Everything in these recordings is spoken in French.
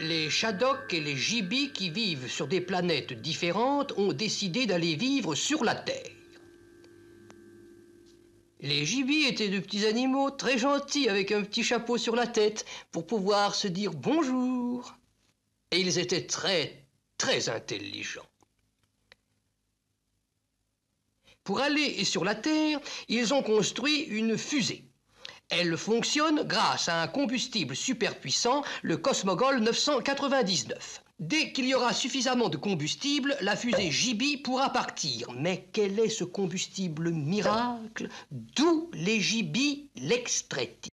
Les Shadok et les Gibis qui vivent sur des planètes différentes ont décidé d'aller vivre sur la Terre. Les Gibis étaient de petits animaux très gentils avec un petit chapeau sur la tête pour pouvoir se dire bonjour. Et ils étaient très intelligents. Pour aller sur la Terre, ils ont construit une fusée. Elle fonctionne grâce à un combustible superpuissant, le Cosmogol 999. Dès qu'il y aura suffisamment de combustible, la fusée Gibi pourra partir. Mais quel est ce combustible miracle? D'où les Gibis l'extraient-ils?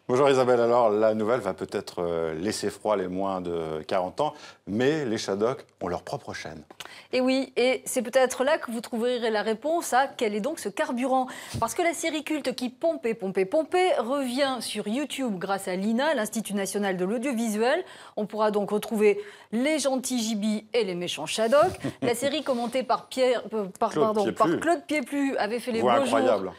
Bonjour Isabelle, alors la nouvelle va peut-être laisser froid les moins de 40 ans, mais les Shadok ont leur propre chaîne. Et oui, et c'est peut-être là que vous trouverez la réponse à quel est donc ce carburant. Parce que la série culte qui pompait revient sur YouTube grâce à l'INA, l'Institut National de l'Audiovisuel. On pourra donc retrouver les gentils Gibis et les méchants Shadok. La série commentée par Claude Pieplu avait fait les beaux incroyable. jours.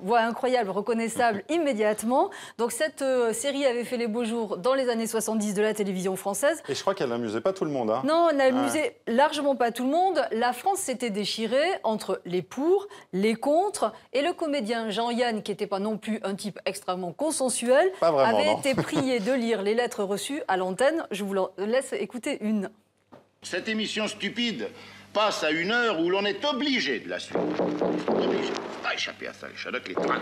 Voix incroyable, reconnaissable immédiatement. Donc cette série avait fait les beaux jours dans les années 70 de la télévision française. Et je crois qu'elle n'amusait pas tout le monde. Hein. Non, elle n'amusait largement pas tout le monde. La France s'était déchirée entre les pour, les contre, et le comédien Jean-Yann, qui n'était pas non plus un type extrêmement consensuel, avait été prié de lire les lettres reçues à l'antenne. Je vous laisse écouter une. Cette émission stupide passe à une heure où l'on est obligé de la suivre. Obligé. Pas échapper à ça, les Shadok, les traquent.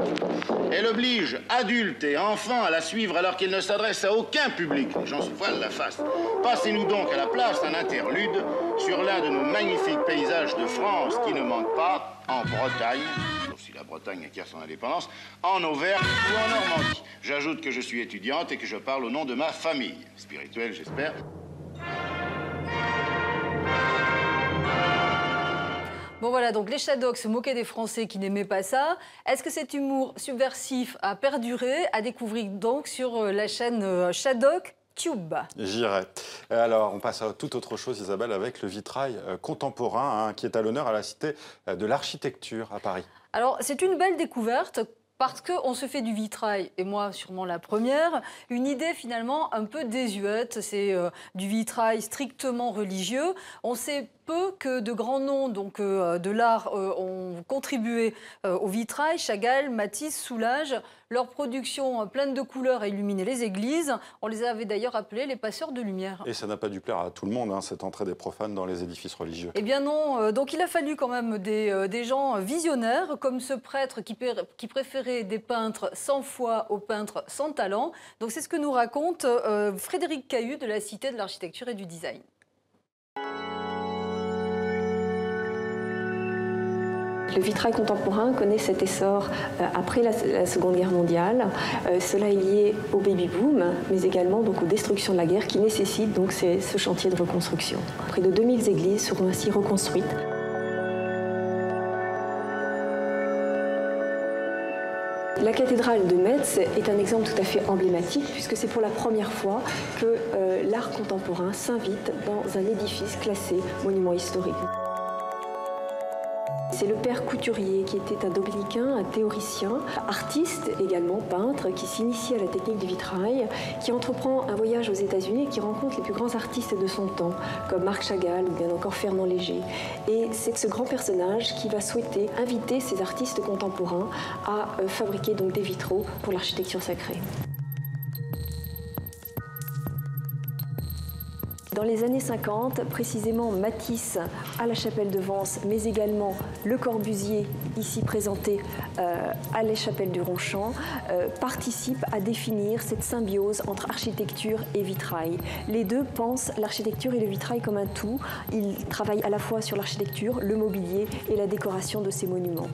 Elle oblige adultes et enfants à la suivre alors qu'elle ne s'adresse à aucun public. Les gens se voilent la face. Passez-nous donc à la place un interlude sur l'un de nos magnifiques paysages de France qui ne manquent pas en Bretagne, sauf si la Bretagne acquiert son indépendance, en Auvergne ou en Normandie. J'ajoute que je suis étudiante et que je parle au nom de ma famille, spirituelle j'espère. Bon voilà, donc les Shadok se moquaient des Français qui n'aimaient pas ça. Est-ce que cet humour subversif a perduré? À découvrir donc sur la chaîne Shadok Tube. J'irai. Alors, on passe à toute autre chose, Isabelle, avec le vitrail contemporain qui est à l'honneur à la Cité de l'Architecture à Paris. Alors, c'est une belle découverte. Parce qu'on se fait du vitrail, et moi sûrement la première, une idée finalement un peu désuète, c'est du vitrail strictement religieux. On sait peu que de grands noms donc, de l'art ont contribué au vitrail, Chagall, Matisse, Soulages. Leur production pleine de couleurs a illuminé les églises. On les avait d'ailleurs appelés les passeurs de lumière. Et ça n'a pas dû plaire à tout le monde, hein, cette entrée des profanes dans les édifices religieux. Eh bien non, donc il a fallu quand même des gens visionnaires, comme ce prêtre qui préférait des peintres sans foi aux peintres sans talent. Donc c'est ce que nous raconte Frédéric Cahu de la Cité de l'Architecture et du Design. Le vitrail contemporain connaît cet essor après la Seconde Guerre mondiale. Cela est lié au baby-boom, mais également donc, aux destructions de la guerre qui nécessitent donc, ce chantier de reconstruction. Près de 2000 églises seront ainsi reconstruites. La cathédrale de Metz est un exemple tout à fait emblématique puisque c'est pour la première fois que l'art contemporain s'invite dans un édifice classé monument historique. C'est le père Couturier qui était un dominicain, un théoricien, artiste également, peintre, qui s'initie à la technique du vitrail, qui entreprend un voyage aux États-Unis et qui rencontre les plus grands artistes de son temps, comme Marc Chagall ou bien encore Fernand Léger. Et c'est ce grand personnage qui va souhaiter inviter ces artistes contemporains à fabriquer donc des vitraux pour l'architecture sacrée. Dans les années 50, précisément Matisse à la chapelle de Vence, mais également Le Corbusier, ici présenté à la chapelle du Ronchamp, participent à définir cette symbiose entre architecture et vitrail. Les deux pensent l'architecture et le vitrail comme un tout. Ils travaillent à la fois sur l'architecture, le mobilier et la décoration de ces monuments.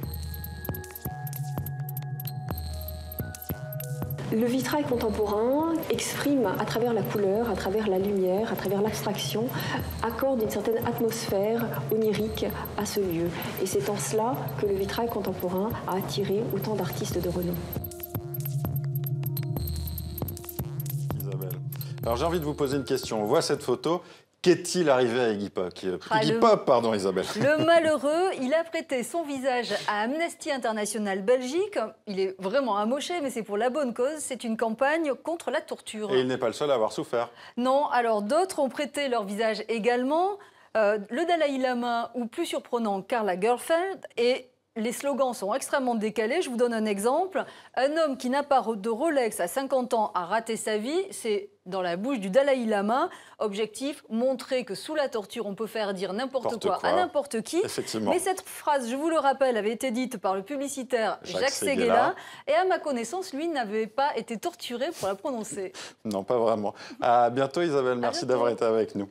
Le vitrail contemporain exprime à travers la couleur, à travers la lumière, à travers l'abstraction, accorde une certaine atmosphère onirique à ce lieu. Et c'est en cela que le vitrail contemporain a attiré autant d'artistes de renom. Isabelle. Alors j'ai envie de vous poser une question. On voit cette photo. Qu'est-il arrivé à Iggy Pop, Isabelle? Le malheureux, il a prêté son visage à Amnesty International Belgique. Il est vraiment amoché, mais c'est pour la bonne cause. C'est une campagne contre la torture. Et il n'est pas le seul à avoir souffert. Non, alors d'autres ont prêté leur visage également. Le Dalai Lama, ou plus surprenant, Karl Lagerfeld. Et les slogans sont extrêmement décalés. Je vous donne un exemple. Un homme qui n'a pas de Rolex à 50 ans a raté sa vie. C'est dans la bouche du Dalai Lama. Objectif, montrer que sous la torture, on peut faire dire n'importe quoi à n'importe qui. Mais cette phrase, je vous le rappelle, avait été dite par le publicitaire Jacques Séguéla. Et à ma connaissance, lui n'avait pas été torturé pour la prononcer. Non, pas vraiment. À bientôt Isabelle, merci d'avoir été avec nous.